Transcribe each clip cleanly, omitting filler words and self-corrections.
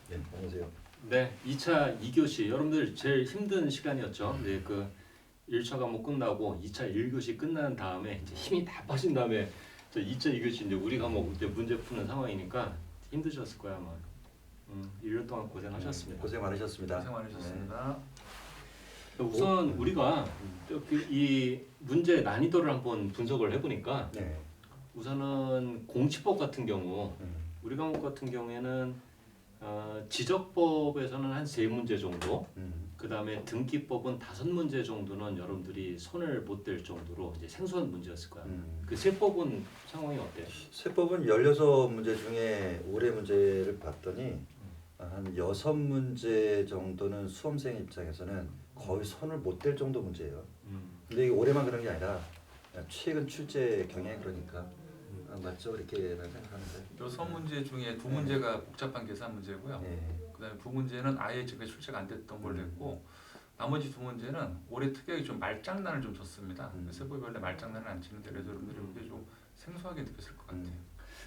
네, 안녕하세요. 네, 2차 2교시 여러분들 제일 힘든 시간이었죠. 네, 그 1차 과목 끝나고 2차 1교시 끝난 다음에 이제 힘이 다 빠진 다음에 저 2차 2교시 이제 우리 과목 이제 문제 푸는 상황이니까 힘드셨을 거야 아마. 1년 동안 고생하셨습니다. 고생 많으셨습니다. 고생 많으셨습니다. 우선 우리가 이 문제 난이도를 한번 분석을 해보니까 네. 우선은 공치법 같은 경우 우리 과목 같은 경우에는 지적법에서는 한 3문제 정도, 그 다음에 등기법은 5문제 정도는 여러분들이 손을 못 댈 정도로 이제 생소한 문제였을 거야. 그 세법은 상황이 어때? 세법은 16문제 중에 올해 문제를 봤더니 한 6문제 정도는 수험생 입장에서는 거의 손을 못 댈 정도 문제예요. 근데 이게 올해만 그런 게 아니라 최근 출제 경향이 그러니까 맞죠? 이렇게는 생각하는데. 요 선문제 중에 두 문제가 복잡한 계산 문제고요. 네. 그다음에 두 문제는 아예 지금 출제가 안 됐던 걸 냈고 나머지 두 문제는 올해 특이하게 좀 말장난을 좀 줬습니다. 세법이 원래 말장난을 안 치는데 그래서 여러분들이 보기에 좀 생소하게 느꼈을 것 같아요.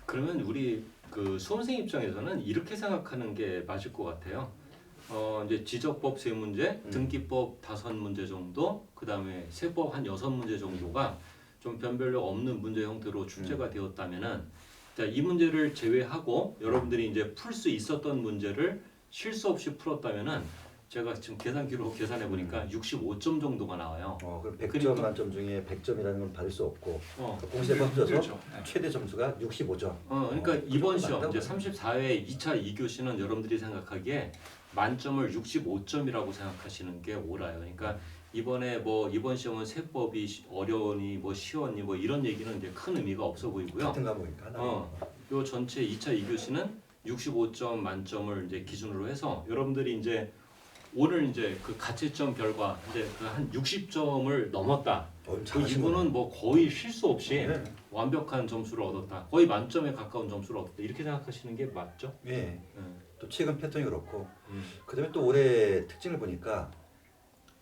그러면 우리 그 수험생 입장에서는 이렇게 생각하는 게 맞을 것 같아요. 이제 지적법 3문제, 등기법 5문제 정도, 그 다음에 세법 한 6문제 정도가 좀 변별력 없는 문제 형태로 출제가 되었다면은 자, 이 문제를 제외하고 여러분들이 이제 풀 수 있었던 문제를 실수 없이 풀었다면은 제가 지금 계산기로 계산해 보니까 65점 정도가 나와요. 그럼 100점 그러니까- 만점 중에 100점이라는 건 받을 수 없고 공시에 어, 빠져서 그렇죠. 네. 최대 점수가 65점. 그러니까 그 이번 정도 시험 맞다고 이제 34회 2차 2교시는 여러분들이 생각하기에 만점을 65점이라고 생각하시는 게 옳아요. 그러니까 이번에 뭐 이번 시험은 세법이 어려우니 뭐 쉬웠니 뭐 이런 얘기는 이제 큰 의미가 없어 보이고요. 같은 과목이니까 하나. 요 전체 2차 2교시는 65점 만점을 이제 기준으로 해서 여러분들이 이제 오늘 이제 그 가채점 결과 이제 그 한 60점을 넘었다. 그 잘하시네. 이분은 뭐 거의 실수 없이 네. 완벽한 점수를 얻었다. 거의 만점에 가까운 점수를 얻었다. 이렇게 생각하시는 게 맞죠? 예. 음. 또 최근 패턴이 그렇고 음. 그다음에 또 올해 특징을 보니까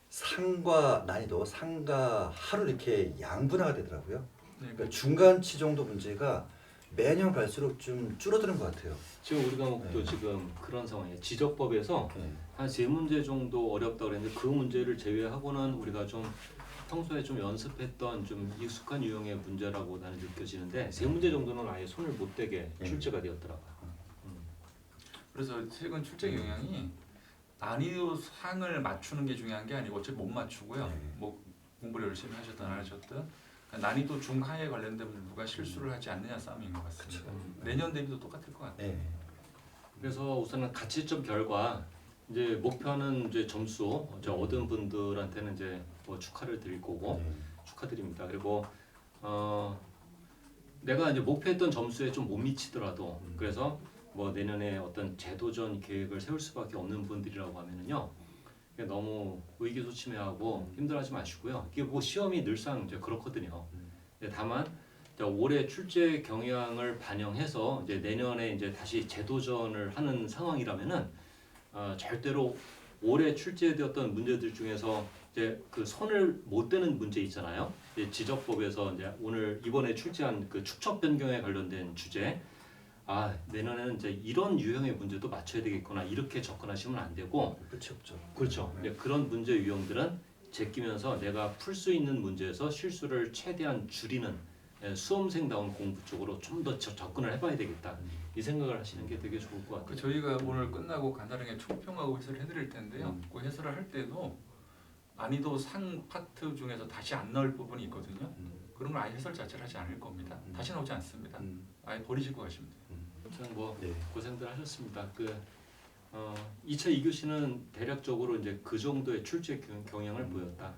상과 난이도, 상과 하루 이렇게 양분화가 되더라고요. 네, 그러니까 중간치 정도 문제가 매년 갈수록 좀 줄어드는 것 같아요. 지금 우리 과목도 네. 지금 그런 상황이에요. 지적법에서 네. 한 3문제 정도 어렵다 그랬는데 그 문제를 제외하고는 우리가 좀 평소에 좀 연습했던 좀 익숙한 유형의 문제라고 나는 느껴지는데 3문제 정도는 아예 손을 못 대게 네. 출제가 되었더라고요. 그래서 최근 출제 경향이 난이도 상을 맞추는 게 중요한 게 아니고 어차피 못 맞추고요. 네. 뭐 공부를 열심히 하셨든 안 하셨든 난이도 중하에 관련된 누가 실수를 하지 않느냐 싸움인 것 같습니다. 내년 대비도 똑같을 것 같아요. 네. 그래서 우선은 가채점 결과 이제 목표하는 이제 점수 이제 얻은 분들한테는 이제 뭐 축하를 드릴 거고 네. 축하드립니다. 그리고 내가 이제 목표했던 점수에 좀 못 미치더라도 그래서 뭐 내년에 어떤 재도전 계획을 세울 수밖에 없는 분들이라고 하면은요. 그냥 너무 의기소침해하고 힘들어하지 마시고요. 이게 뭐 시험이 늘상 이제 그렇거든요. 근데 다만 이제 올해 출제 경향을 반영해서 이제 내년에 이제 다시 재도전을 하는 상황이라면은 절대로 올해 출제되었던 문제들 중에서 이제 그 손을 못 대는 문제 있잖아요. 이제 지적법에서 이제 오늘 이번에 출제한 그 축척 변경에 관련된 주제. 내년에는 이제 이런 유형의 문제도 맞춰야 되겠구나 이렇게 접근하시면 안 되고 끝이 없죠. 그렇죠. 이제 그런 문제 유형들은 제끼면서 내가 풀 수 있는 문제에서 실수를 최대한 줄이는 수험생다운 공부 쪽으로 좀 더 접근을 해봐야 되겠다 이 생각을 하시는 게 되게 좋을 것 같아요. 저희가 오늘 끝나고 간단하게 총평하고 해설을 해드릴 텐데요. 그 해설을 할 때도 난이도 상 파트 중에서 다시 안 나올 부분이 있거든요. 그런 걸 아예 해설 자체를 하지 않을 겁니다. 다시 나오지 않습니다. 아예 버리시고 가시면 돼요. 아무튼 뭐 네. 고생들 하셨습니다. 2차 2교시는 대략적으로 이제 그 정도의 출제 경향을 보였다.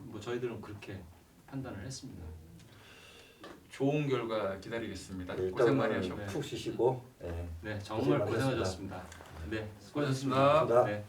뭐 저희들은 그렇게 판단을 했습니다. 좋은 결과 기다리겠습니다. 네, 고생 많이 일단은 하셨고. 푹 쉬시고. 네. 네, 정말 고생 많으셨습니다. 고생하셨습니다. 네, 수고하셨습니다. 고생하셨습니다. 네.